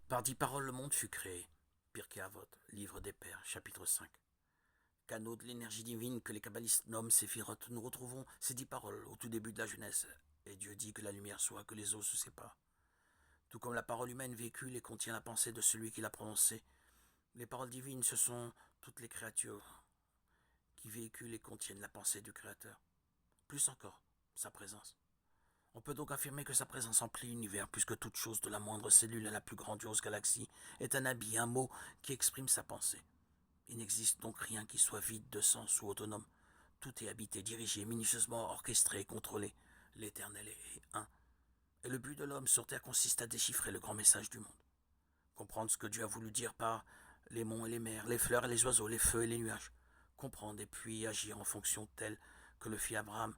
Par 10 paroles le monde fut créé. Pirkei Avot, livre des Pères, chapitre 5. Canaux de l'énergie divine que les kabbalistes nomment Séphiroth, nous retrouvons ces 10 paroles au tout début de la Genèse. Et Dieu dit que la lumière soit, que les eaux se séparent. Tout comme la parole humaine véhicule et contient la pensée de celui qui l'a prononcée, les paroles divines, ce sont toutes les créatures qui véhiculent et contiennent la pensée du Créateur. Plus encore, sa présence. On peut donc affirmer que sa présence emplit l'univers plus que toute chose, de la moindre cellule à la plus grandiose galaxie, est un habit, un mot qui exprime sa pensée. Il n'existe donc rien qui soit vide de sens ou autonome. Tout est habité, dirigé, minutieusement orchestré, contrôlé. L'Éternel est un. Et le but de l'homme sur terre consiste à déchiffrer le grand message du monde. Comprendre ce que Dieu a voulu dire par les monts et les mers, les fleurs et les oiseaux, les feux et les nuages. Comprendre et puis agir en fonction telle que le fit Abraham,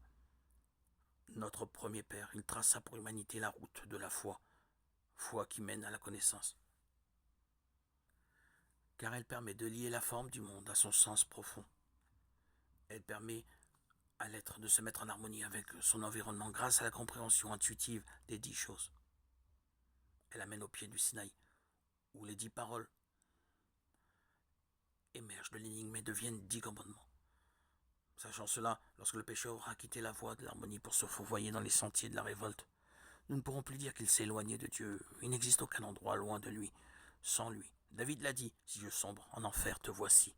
notre premier père. Il traça pour l'humanité la route de la foi, foi qui mène à la connaissance. Car elle permet de lier la forme du monde à son sens profond. Elle permet à l'être de se mettre en harmonie avec son environnement grâce à la compréhension intuitive des 10 choses. Elle amène au pied du Sinaï, où les 10 paroles émergent de l'énigme et deviennent 10 commandements. Sachant cela, lorsque le péché aura quitté la voie de l'harmonie pour se fourvoyer dans les sentiers de la révolte, nous ne pourrons plus dire qu'il s'est éloigné de Dieu. Il n'existe aucun endroit loin de lui, sans lui. David l'a dit, si je sombre en enfer, te voici.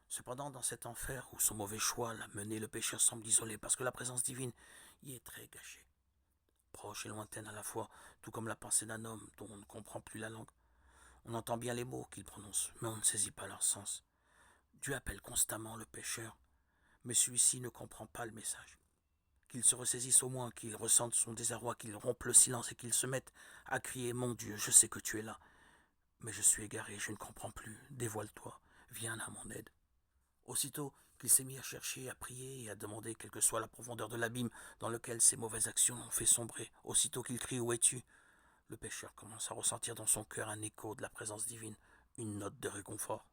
Cependant, dans cet enfer où son mauvais choix l'a mené, le pécheur semble isolé parce que la présence divine y est très cachée. Proche et lointaine à la fois, tout comme la pensée d'un homme dont on ne comprend plus la langue. On entend bien les mots qu'il prononce, mais on ne saisit pas leur sens. Dieu appelle constamment le pécheur, mais celui-ci ne comprend pas le message. Qu'il se ressaisisse au moins, qu'il ressente son désarroi, qu'il rompe le silence et qu'il se mette à crier « Mon Dieu, je sais que tu es là, mais je suis égaré, je ne comprends plus, dévoile-toi, viens à mon aide. » Aussitôt qu'il s'est mis à chercher, à prier et à demander quelle que soit la profondeur de l'abîme dans lequel ses mauvaises actions l'ont fait sombrer, aussitôt qu'il crie « Où es-tu » le pécheur commence à ressentir dans son cœur un écho de la présence divine, une note de réconfort.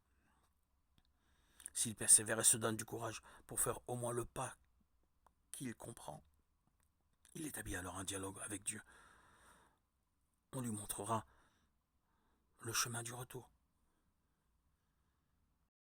S'il persévère et se donne du courage pour faire au moins le pas qu'il comprend, il établit alors un dialogue avec Dieu. On lui montrera le chemin du retour.